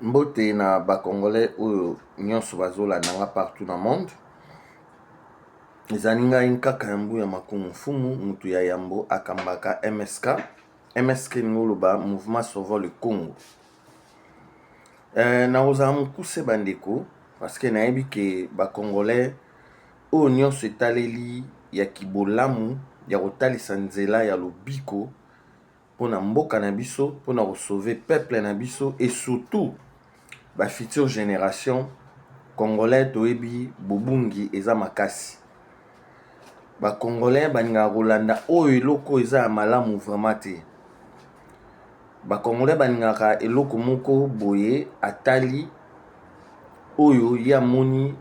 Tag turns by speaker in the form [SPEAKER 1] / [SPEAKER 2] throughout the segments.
[SPEAKER 1] Mbote na Congolais oyo nyonso bazolandanga partout dans le monde. Ezali ngai kaka yambu ya makumu fumu mutu ya yambo akambaka MSK. MSK ngoloba Mouvement Sauvons le Congo. Na ozala mukuse bandeko parce que nayebi ke Congolais oyo nyonso etaleli ya kibolamu ya kotalisa nzela ya lobiko pona mboka na biso, pona sauver peuple na biso et surtout future génération Congolais toyebi bobungi eza makasi. Congolais baninga kolanda oyo eloko eza ya malamu vraiment te. Congolais baningaka eloko moko boye atali oyo ya moni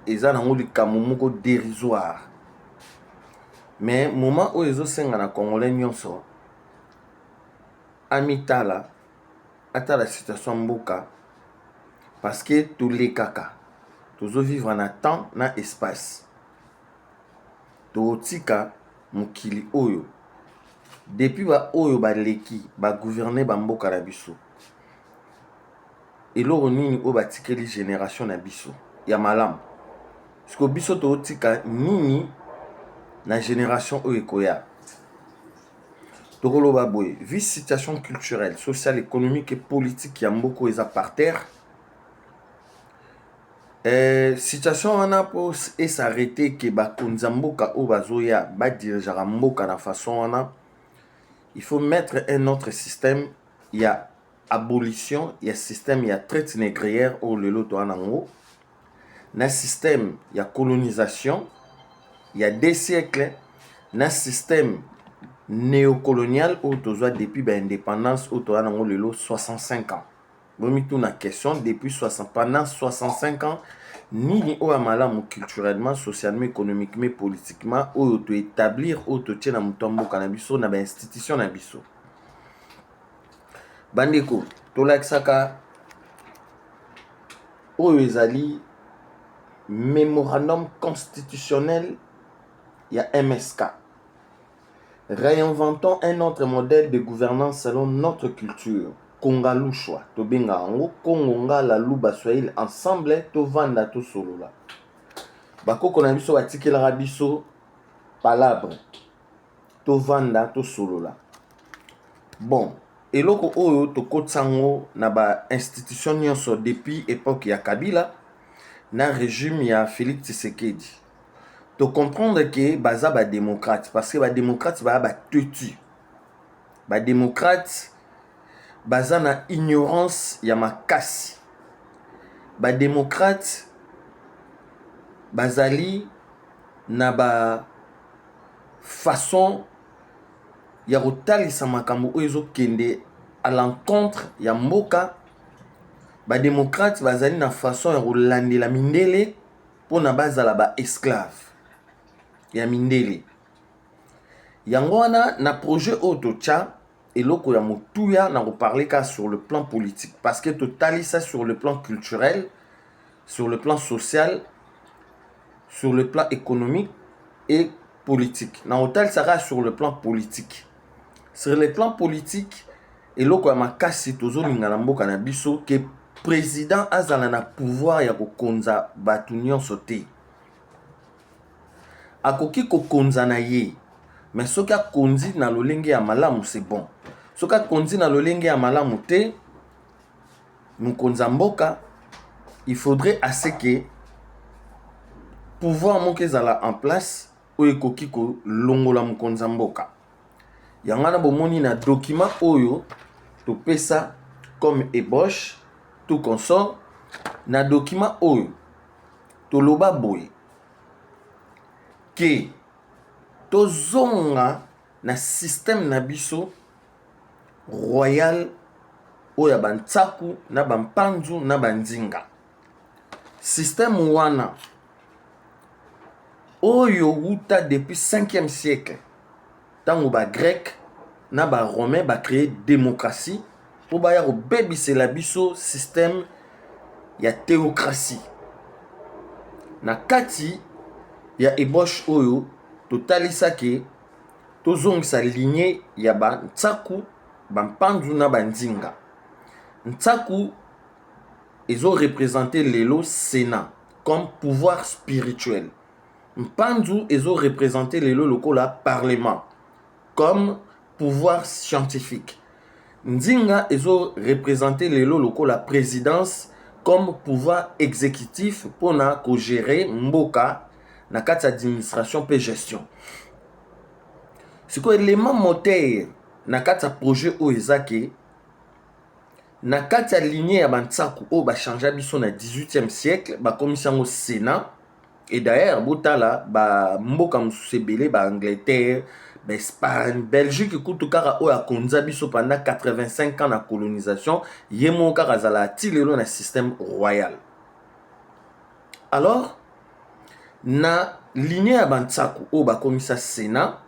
[SPEAKER 1] eza nango likambo moko dérisoire. Mais moment oyo ezosenga na Congolais nyonso amitala atala situation mboka parce que tous les kaka tozo vivre na temps na espace. Totika mukili oyo depuis oyo baleki gouverner mboka na biso. Eloko nini oyo batikeli génération na biso ya malamu. Parce que biso totika nini na génération oyo ekoya. Tokoloba boye, vu situation culturelle, sociale, économique et politique ya mboko eza par terre. Situation wana po s'arrêter que bakonza mboka o bazoya dirigeara mboka na façon wana. Il faut mettre un autre système. Il y a abolition, il y a système, il y a traite négrière au lelo to anango. Na système, il y a colonisation. Il y a des siècles. Na système néocolonial où tozoa depuis l'indépendance où to anango lelo 65 ans. Bomi tout na question depuis pendant 65 ans nini o malamu culturellement, socialement, économiquement, politiquement ou to établir ou to tient na mutombo kanabiso na ba institution na biso. Bandeko to laksaka oyo ezali mémorandum constitutionnel ya MSK. Réinventons un autre modèle de gouvernance selon notre culture. Kongalushwa to benga ngo kongonga la luba swahili ensemble to vanda to solola. Bakoko na biso batikela biso palabre to vanda to solola. Bon, eloko oyo to kotsango na ba institution nyonso depuis époque ya Kabila na régime ya Félix Tshisekedi. To comprendre que baza ba démocrate parce que ba démocrate ba tetu. Ba démocrate baza na ignorance ya makasi. Ba démocrate bazali na ba façon ya kotalisa makambo oyo ezokende à l'encontre ya mboka. Ba démocrate bazali na façon ya kolandela mindele pona bazala ba esclave ya mindele. Yango wana na projet autocha eloko ya motuya na parler ka sur le plan politique parce que totali ça sur le plan culturel, sur le plan social, sur le plan économique et politique. Na hotel ça sur le plan politique. Sur le plan politique eloko ya makasi tozolinga na mboka na biso que président azala na pouvoir ya kokonza batu nyonso te. Akoki kokonza na ye. Mais soki akonzi na lolenge ya malamu c'est bon. Soki akonzi na lolenge ya malamu te, mukonza mboka, il faudrait assez que pouvoir moko ezala en place oyo ekoki kolongola mukonza mboka. Yangana bomoni na document oyo topesa comme ébauche tout consort na document oyo toloba boye ke tozonga na système na biso royal oya bantsaku na bampanzu na bandinga. Système wana oyo wuta depuis 5e siècle tango ba grec na ba romain ba créer démocratie pour ba ya kobebisela biso système ya théocratie. Na kati ya ébauche oyo totalisa ke tozongisa lignée ya ba ntsaku bampanzu na bandinga. Ntsaku ils ont représenté le Sénat comme pouvoir spirituel. Mpanzu, ils ont représenté le lokola Parlement comme pouvoir scientifique. Ndinga, ils ont représenté le lokola présidence comme pouvoir exécutif pour na ko gérer mboka na kati administration pe gestion. Ce que élément moteur na kati projet o ezake na kati ya lignée ya bantsaku o ba changer biso na 18e siècle ba commission au Sénat. Et d'ailleurs botala ba mboka mususu ebele ba Angleterre, ba Espagne, Belgique kutu kaka o ya konza biso pendant 85 ans na colonisation yemo kaka zala tilelo na système royal. Alors na lignée ya bantsaku o ba komisa Sénat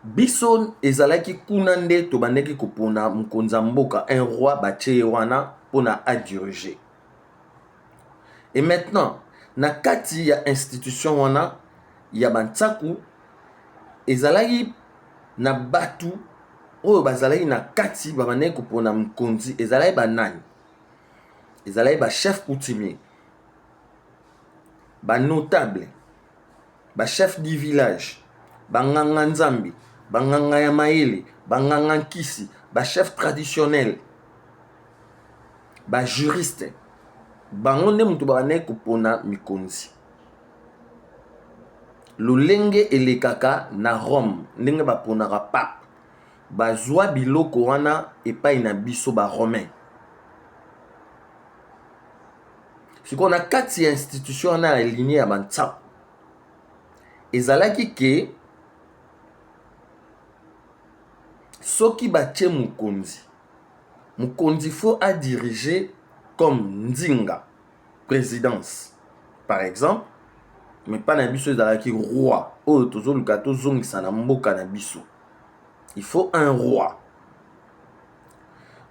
[SPEAKER 1] biso ezalaki kuna nde to bandeki kopona mkonza mboka un roi batie wana pona a diriger. Et maintenant na kati ya institution wana ya bantsaku ezalaki na batu oyo bazalaki na kati babandeki kopona mkonzi ezalaki banani, ezalaki ba chef coutumier, ba notable, ba chef du village, ba nganga nzambi, ba nganga ya mayele, ba nganga nkisi, ba chef traditionnel, ba juriste. Bango nde mutu babandeki kopona mikonzi. Lolenge elekaka na Rome ndenge baponaka pape bazwa biloko wana epai na biso ba romain. Siko na kati ya institution wana ya lignée ya bantsaku ezalaki ke soki batie mukonzi faut a diriger comme ndinga présidence par exemple, mais pas na biso ezalaki roi oyo tozoluka tozongisa na mboka na biso. Il faut un roi.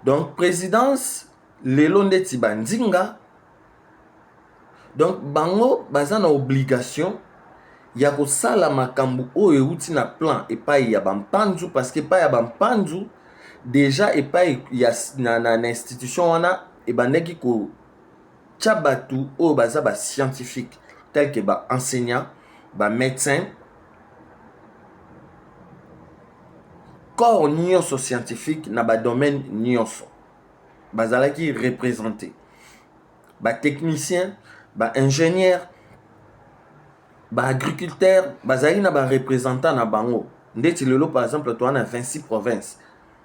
[SPEAKER 1] Donc présidence lelo ndeti bandinga. Donc bango baza na obligation ya kosala makambo oyo euti na plan epai ya bampanzu parce que epai ya bampanzu déjà epai ya na institution wana ebandeki ko tia batu oyo baza ba scientifique tel que ba enseignant, ba médecin, corps nyonso scientifique na ba domaine nyonso bazalaki représenté, ba technicien, ba ingénieur, ba agriculteur bazali na ba représentant na bango. Ndeti lelo par exemple toi na 26 provinces,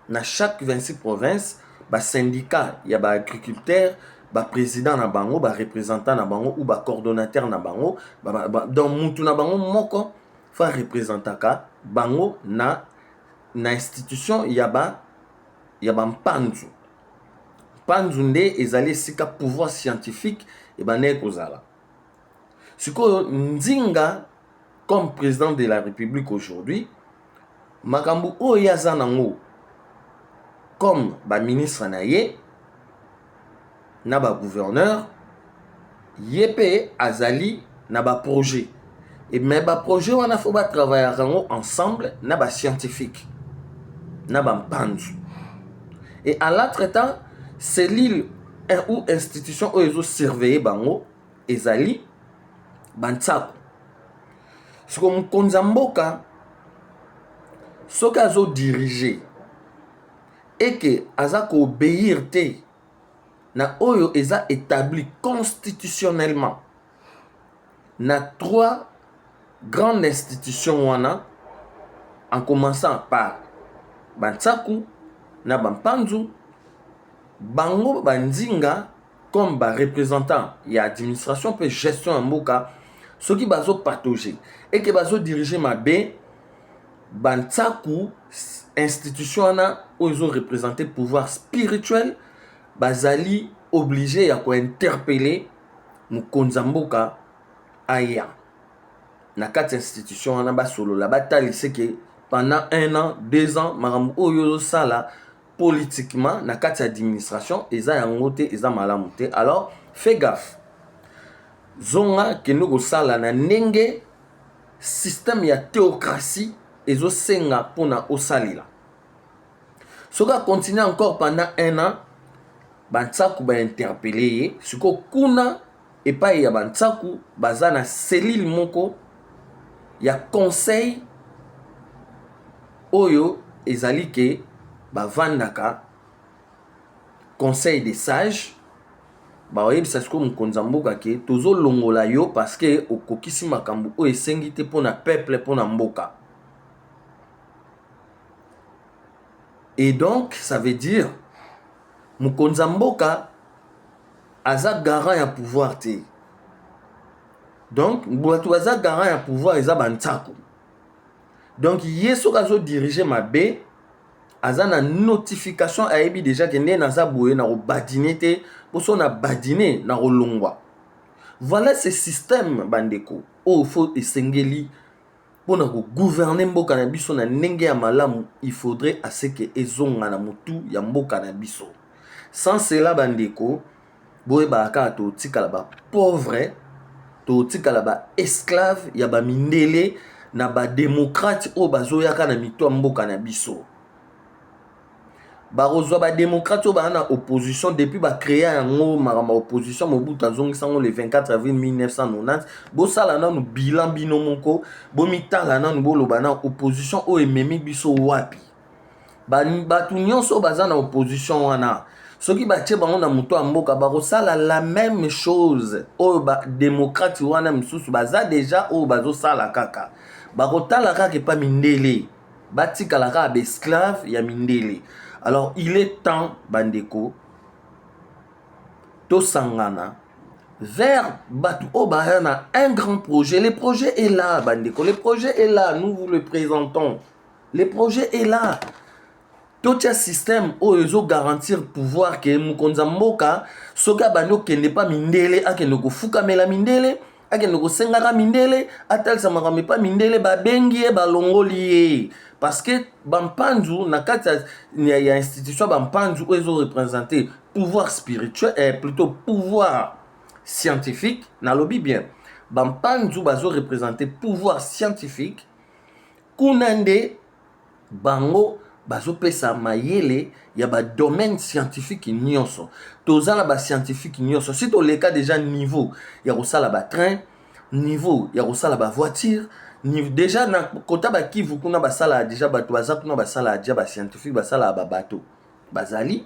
[SPEAKER 1] na chaque 26 provinces ba syndicat ya ba agriculteur, ba président na bango, ba représentant na bango ou ba coordonnateur na bango, donc mutu na bango moko fa représentaka bango na institution ya ba mpanzu. Mpanzu nde ezali sika pouvoir scientifique et bandeki kozala. Sikoyo ndinga comme président de la République aujourd'hui makambo oyo aza nango comme ba ministre na ye na ba gouverneur yepé azali na ba projet et mais ba projet wana faut ba travailler ensemble na ba scientifique na ba mpanzu. Et à l'entretemps c'est l'île ou institution oyo ezo surveiller bango ezali bantsaku. Siko mkonza mboka soki azo diriger et que aza ko obéir te na oyo eza établi constitutionnellement na 3 grandes institutions wana en commençant par bantsaku na bampanzu bango bandinga comme ba représentant ya administration pe gestion ya mboka soki bazo patauger et que bazo diriger mabe bantsaku institution wana oyo représenter pouvoir spirituel bazali obligé ya ko interpeller mukonza mboka aya na kati institution wana basolola batalise ke pendant 1 an 2 ans makambo oyo sala politiquement na kati administration eza yango te eza malamu te. Alors fais gaffe zonga kende kosala na ndenge système ya théocratie ezosenga mpona osalila. Soki continue encore pendant 1 an bantsaku bainterpele ye siko kuna epai ya bantsaku baza na selile moko ya conseil oyo ezali ke bavandaka conseil des sages baoyebisa siko mokonzi ya mboka ke tozolongola yo parce que okokisi makambo oyo esengi te mpona peuple mpona mboka. Et donc ça veut dire mokonzi ya mboka aza garant ya pouvoir te. Donc bato baza garant ya pouvoir eza bantsaku. Donc ye soki azodirige mabe aza na notification ayebi déjà ke nde naza boye na kobadine te poso na badine na kolongwa. Voilà ce système bandeko oyo faut esengeli mpona kogouverner mboka na biso na ndenge ya malamu. Il faudrait à ce que ezonga na motu ya mboka na biso. Sans cela bandeko boyeba kaka totikala ba pauvre, totikala ba esclave ya ba mindele na ba démocrate oyo bazoyaka na mito ya mboka na biso. Barozwa ba démocrate oyo baa na opposition depuis ba créer yango makambo opposition Mobutu azongisango le 24 avril 1990. Bosala nanu bilan bino moko, bomitala nanu boloba na opposition oyo ememi biso wapi. Bato nyonso baza na opposition wana soki batie bango na moto ya mboka bakosala la même chose oyo badémocrate wana misusu baza deja oyo bazosala kaka. Bakotala kaka epa mindele, batikala kaka baesclave ya mindele. Alors il est temps bandeko tosangana vers bato oyo baya na un grand projet. Le projet est là bandeko, le projet est là, nous vous le présentons. Le projet est là. Tout un système où ils ont garantir pouvoir que mokonzi ya mboka soki abandi okende pa mindele akende kofukamela mindele akende kosengaka mindele atalisa makambo epa mindele babengi ye balongoli ye parce que bampanzu na kati ya institution bampanzu oyo ezo représenter pouvoir spirituel plutôt pouvoir scientifique nalobi bien bampanzu bazo représenter pouvoir scientifique kuna nde bango bazopesa mayele ya ba domaine scientifique nyonso. Tozala ba scientifique nyonso. Si toleka déjà niveau ya kosala ba train, niveau ya kosala ba voiture, déjà na kota ba Kivu kuna basala déjà bato baza kuna basala déjà ba scientifique basala ba bateau. Bazali.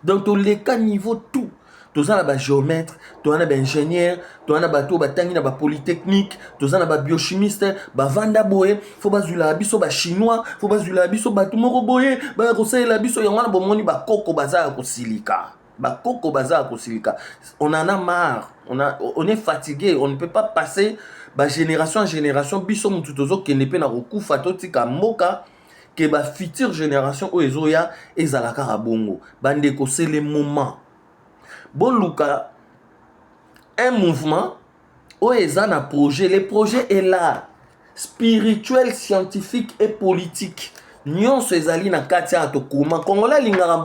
[SPEAKER 1] Donc toleka niveau tout. Tozana ba géomètre, tozana ba ingénieur, tozana bato batangi na ba polytechnique, tozana ba biochimiste, ba vanda boye, faut bazula biso ba chinois, faut bazula biso bato moko boye, ba kosalela biso yango na bomoni ba koko baza kosilika. Ba koko baza kosilika. On en a marre, on est fatigué, on ne peut pas passer ba génération en génération biso mutu tozo kende pe na kokufa totika mboka que ba future génération o ezoya ezalaka rabongo. Bandeko c'est le moment. Bon Luka, un mouvement où ils ont un projet. Le projet est là. Spirituel, scientifique et politique. Nyon se zali na katia atokuma. Congolais lingara.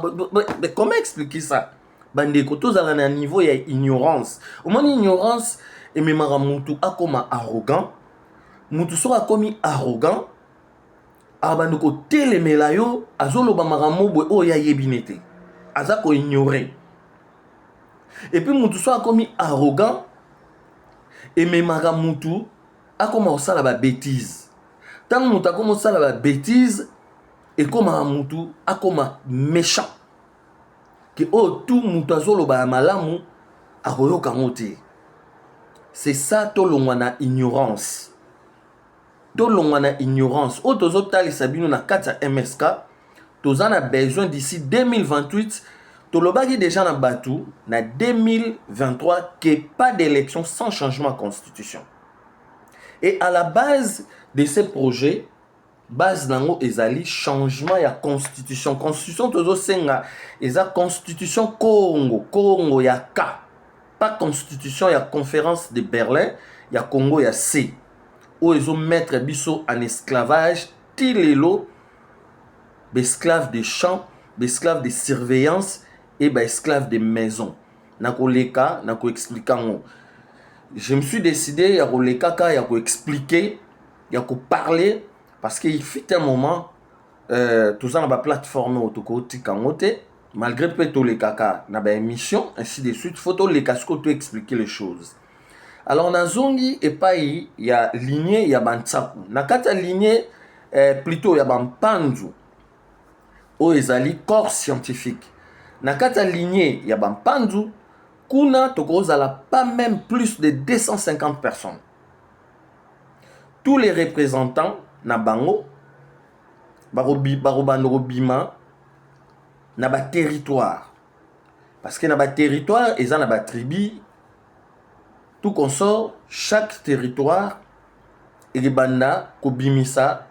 [SPEAKER 1] Comment expliquer ça? Bandeko tous à un niveau il y a ignorance. Au moins ignorance et même mutu akoma arrogant. Mutu sera commis arrogant. Abandoko telemelayo azolo bamaramu bo o ya yebinete. Azako ignorer. Et puis mutu soit comme arrogant et même mutu a commencé à la bêtise. Tant mutu a commencé à la bêtise et comme mutu a comme méchant. Que oh tout mutu azolo ba malamu a royo kamote. C'est ça to longwana ignorance. To longwana ignorance. O tozo tali sabino na kata MSK. Tozan a besoin d'ici 2028. Tolobaki déjà na Batou, na 2023, qu'il n'y ait pas d'élection sans changement de constitution. Et à la base de ces projets, base nango ezali changement ya constitution. Constitution tozo senga, eza constitution Congo, Congo ya K. Pas constitution ya conférence de Berlin, ya Congo ya C. Où ils ont mettre biso en esclavage, tilelo, esclaves de champs, esclaves de surveillance, et ben esclave de maison. Nako leka, nako expliquant. Je me suis décidé ya ko leka ka ya ko expliquer, ya ko parler parce qu'il fut un moment tout ça na ba plateforme autoko tikangote malgré peut tous les caca, na ba émission, ainsi de suite, faut les casco tout expliquer les choses. Alors, na zongi et pas il y a lignée, il y a bantsaku. Na kata lignée, plutôt il y a bampanzu. O ezali corps scientifique. Na kata lignée, il y a bampanzu. Kuna tokozala pas même plus de 250 personnes. Tous les représentants na bango, barobima, na ba territoire. Parce que na ba territoire, ils ont na ba tribu. Tout consort, chaque territoire, et banda kobimisa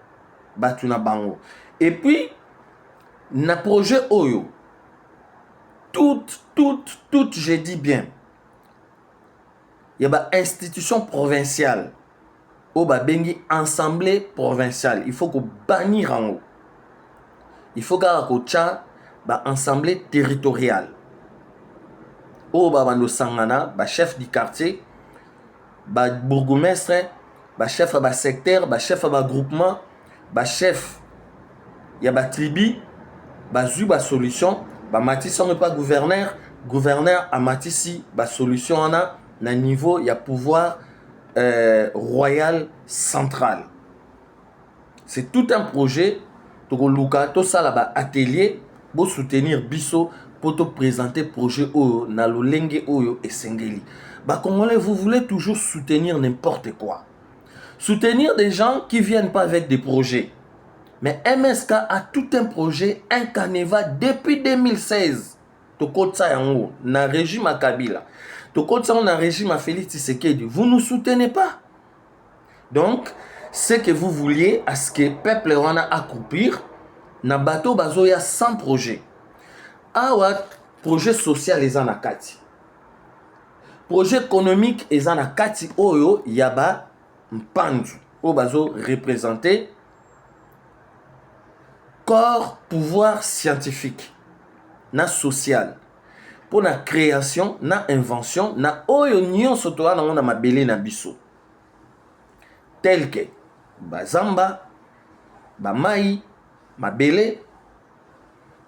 [SPEAKER 1] batuna bango. Et puis, na projet Oyo, tout, je dis bien, il y a ba institution provinciale, ou ba bengi assemblée provinciale. Il faut qu'on bannir en haut. Il faut qu'on tcha ba assemblée territoriale. Ou ba bando sangana, ba chef du quartier, ba bourgmestre, ba chef ba secteur, ba chef ba groupement, ba chef ya ba tribu, ba zu ba solution, ba matisi on pas gouverneur a matisi ba solution na niveau ya pouvoir royal central. C'est tout un projet to luka to sala ba atelier pour soutenir biso pour te présenter projet oyo na lolenge oyo et sengeli. Bah Congolais, vous voulez toujours soutenir n'importe quoi. Soutenir des gens qui viennent pas avec des projets. Mais MSK a tout un projet, un canevas depuis 2016. Tokotsa yango na régime à Kabila. Tokotsa na régime à Félix Tshisekedi. Vous ne nous soutenez pas. Donc, ce que vous vouliez à ce que peuple wana accroupir, na bateau bazoya sans projet. Awa projet social les anakati. Projet économique les anakati oyo yaba mpandu. O bazo représenté corps pouvoir scientifique na social pour la création na invention na oyo nyonso to wana na mabele na biso tel que bazamba bamai mabele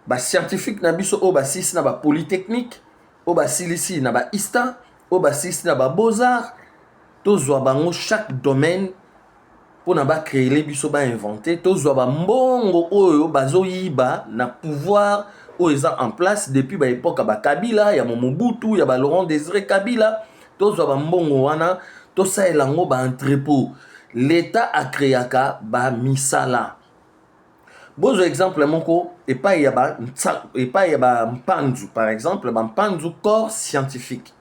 [SPEAKER 1] ba scientifique na biso o basisi na ba polytechnique o basilisi na ba ista o basisi na ba beaux-arts tozwa bango chaque domaine pour na ba créer les biso ba inventer tozwa ba mbongo oyo bazoyiba na pouvoir oyo eza en place depuis ba époque ba Kabila ya Mobutu ya ba Laurent Désiré Kabila tozwa ba mbongo wana tosalela ngo ba entrepôt l'état a créé ba misala. Bon exemple moko et pas y a ba mpanzu par exemple ba mpanzu corps scientifique.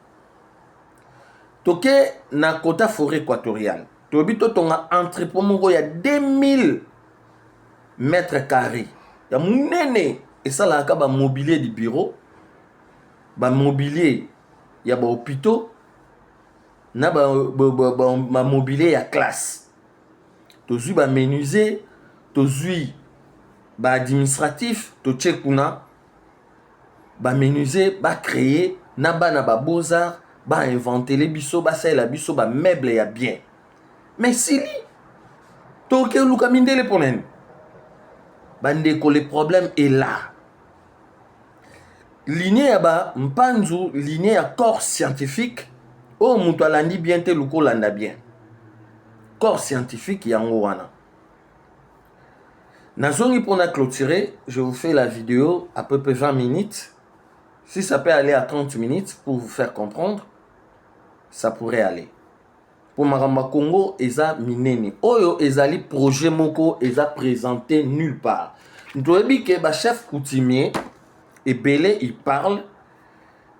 [SPEAKER 1] Toke na quota forêt équatoriale. Tobi to tonga entrepôt moko ya 2000 mètres carrés. Ya munene et ça là ba mobilier du bureau, ba mobilier ya ba hôpitaux, na ba mobilier ya classe. Tozui ba menuisier, tozui ba administratif, to tchekuna ba menuisier, ba créer na ba beaux-arts, ba inventer les biso, ba sa la biso ba meuble ya bien. Mais si li toke luka mindele ponen. Bandeko, le problème est là. Lignée ya ba mpanzu, lignée ya corps scientifique, o mutu alandi bien te luko landa bien. Corps scientifique yango wana. Nazongi pour na clôturer, je vous fais la vidéo à peu près 20 minutes. Si ça peut aller à 30 minutes pour vous faire comprendre, ça pourrait aller. Pour Maramba Congo, eza minene. Oyo ezali projet moko eza présenté nulle part. Nous devons que ba chef coutumier et Belé, ils parlent,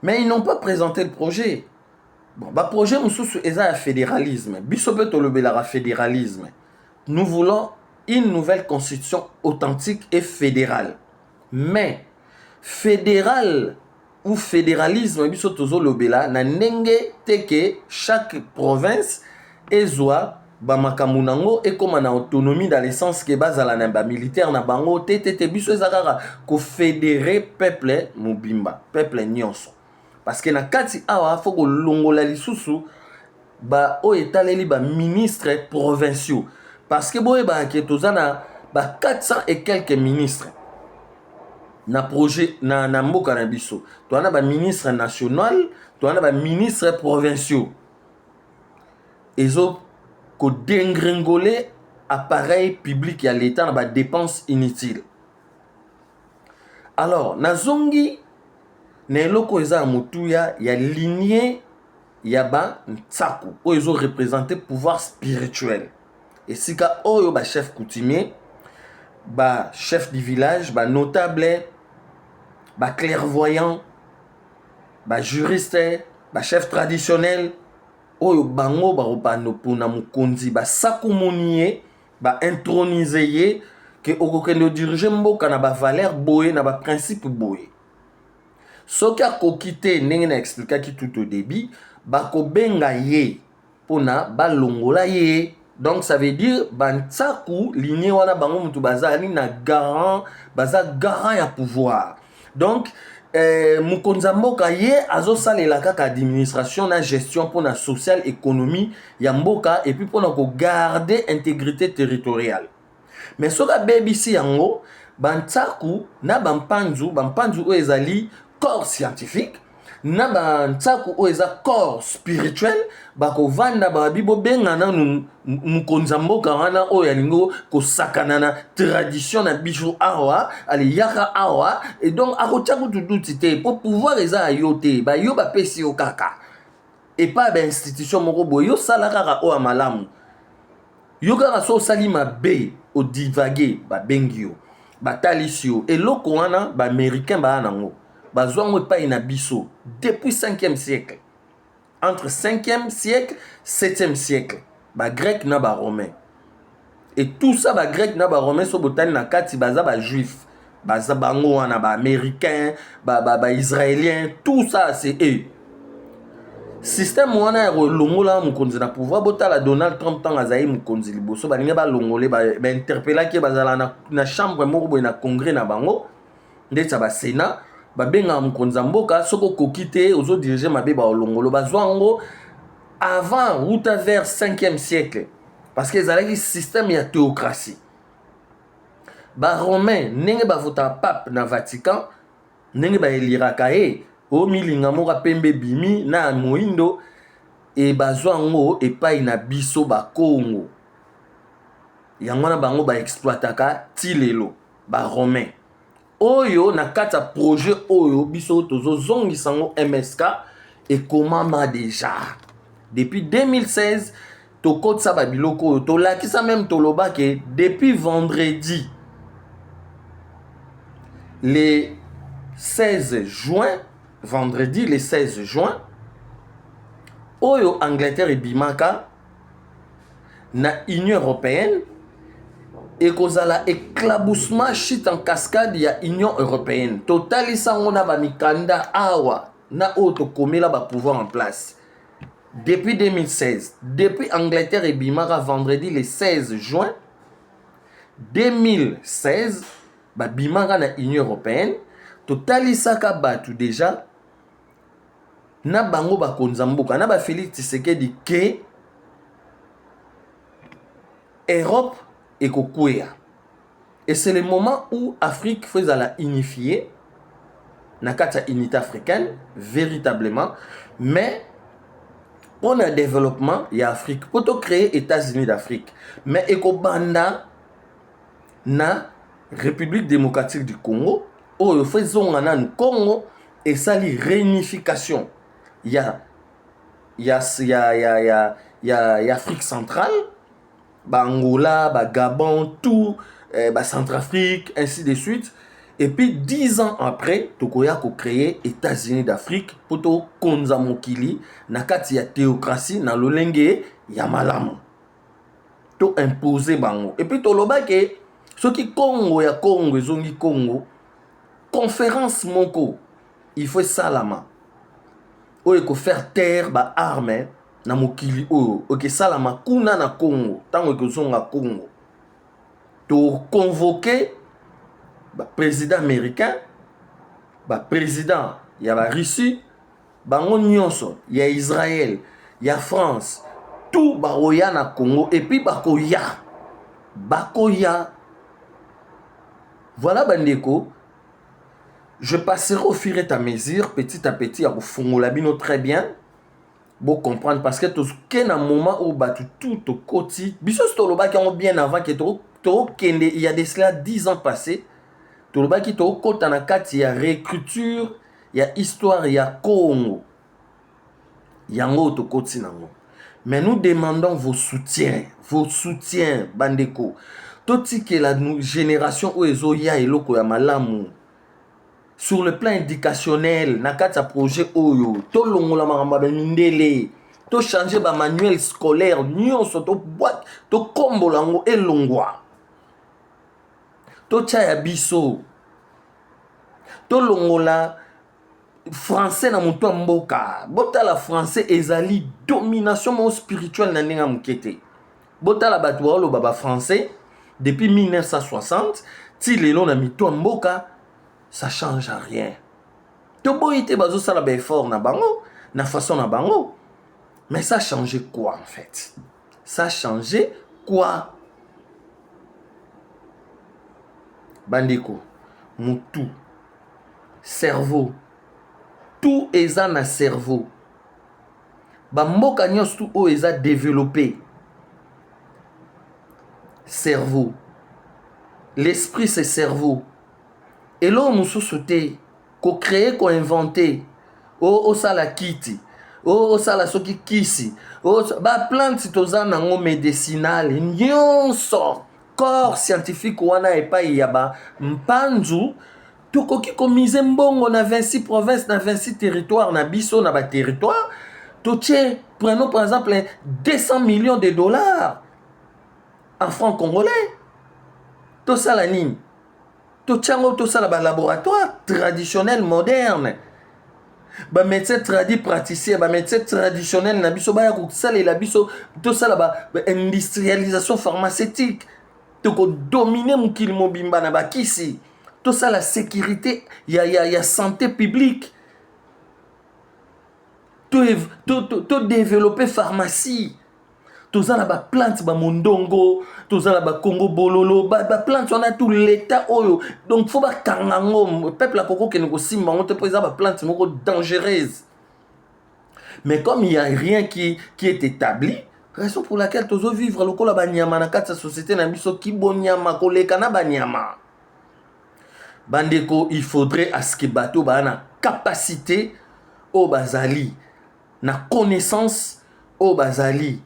[SPEAKER 1] mais ils n'ont pas présenté le projet. Bon, ba projet mususu eza fédéralisme. Biso pe to le belara fédéralisme. Nous voulons une nouvelle constitution authentique et fédérale. Mais fédéral ou fédéralisme biso tozo lobela na ndenge teke chaque province ezwa ba makambo nango et comme na autonomie dans le sens que bazala na ba militaire na bango tete biso ezakaka ko fédérer peuple mobimba peuple nyonso parce que na kati awa faut ko longola lisusu ba o etaleli ba ministres provinciaux parce que boye ba ke tozana ba 400 et quelques ministres na projet na mboka na biso toana ba ministre national toana ba ministre provinciaux ezo ko dégringoler appareil public ya l'état na ba dépenses inutiles. Alors nazongi na eloko eza mutuya ya lignée ya ba ntsaku oyo ezo représenter pouvoir spirituel esika oyo ba chef coutumier ba chef du village ba notable ba clairvoyant ba juriste ba chef traditionnel oyo bango bakopano mpona mokonzi basakomoni ye baintronize ye ke okokende odirige mboka na bavaleur boye na baprincipe boye. Soki akoki te ndenge na explikaki tout au début bakobenga ye mpona balongola ye. Donc ça veut dire bantsaku lignée wana bango mutu bazali na garant baza garant ya pouvoir. Donc mukonza mboka ye azosalela kaka administration na gestion mpona social économie ya mboka et puis mpona ko garder intégrité territoriale. Mais soki abebisi yango bantsaku na bampanzu oyo ezali corps scientifique na bantsaku oyo eza corps spirituel bakovanda babi bobenga nanu mukonza mboka wana oyo alingo kosakana na tradition na biso awa ali yaka awa et donc akotia kutuduti te po pouvoir eza yo te bayo bapesi yo kaka et pas ba institution moko boye yo sala kaka oyo malamu yo kaka so osali mabe odivague babengi yo batalisi yo eloko wana baaméricain baya nango bazwango epai na biso depuis 5e siècle. Entre 5e siècle, 7e siècle, ba grec na ba romain. Et tout ça ba grec na ba romain so botani na kati baza ba juif, baza bango wana ba américain, ba israélien, tout ça c'est eux. Système wana ya longola mukonzi na pouvoir botala Donald Trump tanga zayi mukonzi liboso balinga ba longolé ba interpellaki bazala na chambre moko boye na congrès na bango ndetsa ba sénat babenga mukonza mboka soko kokite ozo diriger mabe ba olongolo bazwango avant route vers 5e siècle parce que ezalaki système ya théocratie ba romain ndenge bavota pape na Vatican ndenge ba eliraka ye o milinga moka pembe bimi na moindo e bazwango epai na biso ba Congo yango na bango ba exploitaka tilelo ba romain oyo na kata projet oyo biso tozo zongi sango MSK et comment déjà depuis 2016 tokotsa ba biloko to lakisa même toloba ke depuis vendredi le 16 juin vendredi le 16 juin oyo Angleterre et bimaka na Union européenne et kozala éclaboussement chute en cascade ya Union européenne totali sango na ba mikanda awa na auto komela ba pouvoir en place depuis 2016 depuis Angleterre et bimaka vendredi le 16 juin 2016 ba bimaka na Union européenne totali saka batu déjà na bango ba konza mboka na ba Félix Tshisekedi ke Europe et kokwea. Et c'est le moment où Afrique faisait la unifier na kata unité africaine véritablement mais pour un développement il y a Afrique pour créer États-Unis d'Afrique mais ekobanda na République démocratique du Congo où faisons un Congo et ça li réunification il y a Afrique centrale ba Angola, ba Gabon, tout, ba Centrafrique, ainsi de suite. Et puis 10 ans après, tokoya ko créer États-Unis d'Afrique pour to konza mokili na kati ya théocratie na lolenge ya malamu. To imposer bango. Et puis to loba ke soki Congo ya Congo ezongi Congo conférence moko il faut salama. Oye ko faire taire ba armes na mokili oyo oke salama kuna na Congo tango ekozonga Congo to convoquer ba président américain ba président ya ba Russie bango nyonso ya Israël ya France tout bakoya na Congo et puis bakoya voilà bandeko Je passerai au fur et à mesure, petit à petit, à Fungola bino très bien. Bon comprendre parce que tout un moment où batu tout au côté. Biso stoloba qui ont bien avant que il y a de cela 10 ans passés. Toloba qui to kota na kati ya réécriture, il y a histoire, il y a Congo. Yango to koti nango. Mais nous demandons vos soutiens, bandeko. Toti que la génération où ezo ya eloko ya malamu. Sur le plan éducationnel, nakata projet oyo, to longola maramba bendele, to changer ba manuel scolaire, nyonso to boîte, to kombo lango elongwa. To chaya biso, to longola français na muto mboka. Bota la français ezali domination mo spirituelle na ninga mukete. Bota la batwa lo baba français depuis 1960, ti lelo na mito mboka. Ça change à rien. Tobo ite bazo sala ba effort na bango, na façon na bango. Mais ça a changé quoi en fait? Ça a changé quoi? Bandeko, mutu, cerveau, tout eza na cerveau. Ba mboka nyos tout o eza développé. Cerveau. L'esprit c'est cerveau. Et là, on se sauté, qu'on crée, qu'on inventé, oh ça la kiti, oh ça la soki kisi, oh ba plante citoza nango médicinale, nyonso corps scientifique wana epa yaba mpanzu, tokoki komize mbongo na 26 provinces, na 26 territoires, na biso na ba territoire, toche, prenons par exemple 200 millions de dollars en francs congolais, to ça la nini. Tout ça là laboratoire traditionnel moderne. Ba médecin tradit praticien, ba médecin traditionnel na biso ba ya kusala la biso tout ça là industrialisation pharmaceutique. To ko dominer mukili mobimba na bakisi. Tout ça la sécurité, il y a santé publique. Tout développer pharmacie. Tout ça là ba plante ba mondongo, tout ça là ba Congo bololo, ba plante on a tout l'état oyo. Donc faut ba kangango, peuple la koko ke ngo simba, on te présente ba plante moko dangereuse. Mais comme il y a rien qui est établi, raison pour laquelle tozo vivre lokola ba nyama na kati société na biso ki bonyama koleka na ba nyama. Bandeko, il faudrait à ce que bato ba na capacité au bazali, na connaissance au bazali.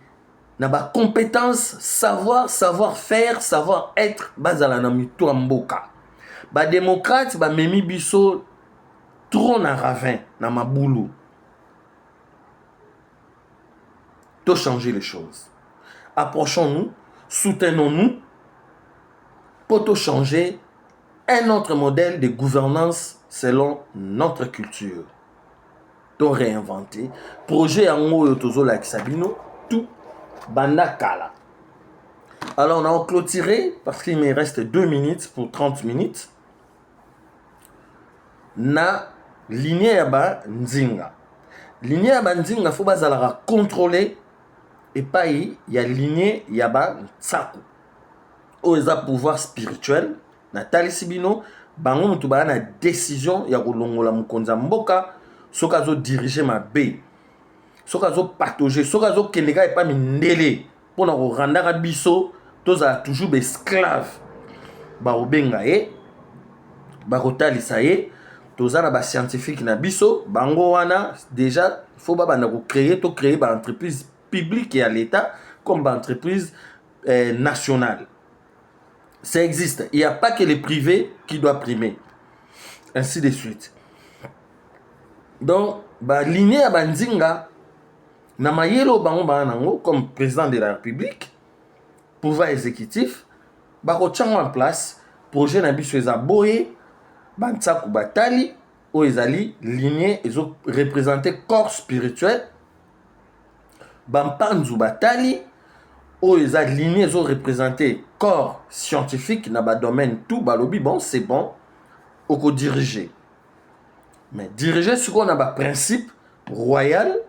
[SPEAKER 1] Na ba compétence, savoir-faire, savoir-être, bazala na mito mboka. Ba démocrate, ba memi biso trop na ravin, na maboulou. To changer les choses. Approchons-nous, soutenons-nous pour to changer un autre modèle de gouvernance selon notre culture. To réinventer. Projet en haut tozo la Sabino, tout. Banda Kala. Alors on a clôturé parce qu'il me reste 2 minutes pour 30 minutes. Na lignée yaba nzinga. Lignée yaba nzinga faut bazala contrôler et pas y a lignée yaba tsaku. Oza pouvoir spirituel na talisibino bango mutu ba na décision ya kolongola mukonza mboka soka zo diriger ma bé. Soka zo patauger, soka zo kendeka et pas mindele pour na randaka biso toza toujours esclave ba obenga ba kotalisa toza na ba scientifique na biso bango wana déjà faut ba na ko créer ba entreprise publique et à l'état comme ba entreprise nationale. Ça existe, il n'y a pas que les privés qui doivent primer, ainsi de suite. Donc ba lignée à banzinga na mayelo bango banango comme président de la République, pouvoir exécutif, bako tchango en place, projet na biso eza boye, bantsaku batali, o ezali lignée ezo représenter corps spirituel, bampanzu batali, o eza lignée ezo représenter corps scientifique na ba domaine tout balobi bon c'est bon, oko diriger. Mais diriger ce qu'on a ba principe royal,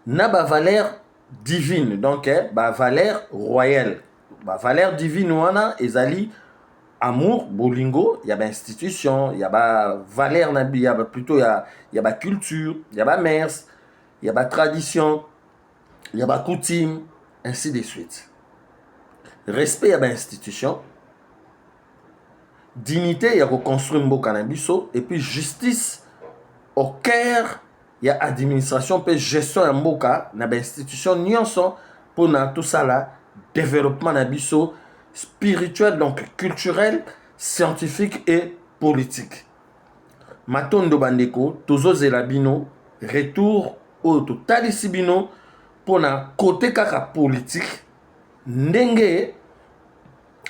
[SPEAKER 1] na ba valeur divine, donc ba valeur royale, ba valeur divine wana ezali amour, bolingo, il y a institution, il y a valeur, il y a plutôt il y a culture, il y a mœurs, il y a tradition, il y a coutume, ainsi de suite. Respect, il y a institution. Dignité, il y a reconstruire mboka na biso, et puis justice au cœur, il y a administration et gestion ya mboka na institution nyonso pour na tout ça là développement na biso spirituel, donc culturel, scientifique et politique. Matondo bandeko tozozela bino retour au totalisi bino pour na côté kaka politique ndenge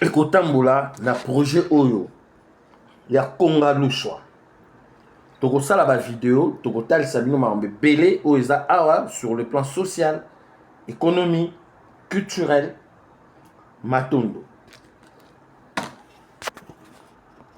[SPEAKER 1] ekotambola na projet oyo ya Konga Lushwa. Tokosala ba vidéo, tokotalisa bino makambo ebele oyo eza awa sur le plan social, économique, culturel, Matondo.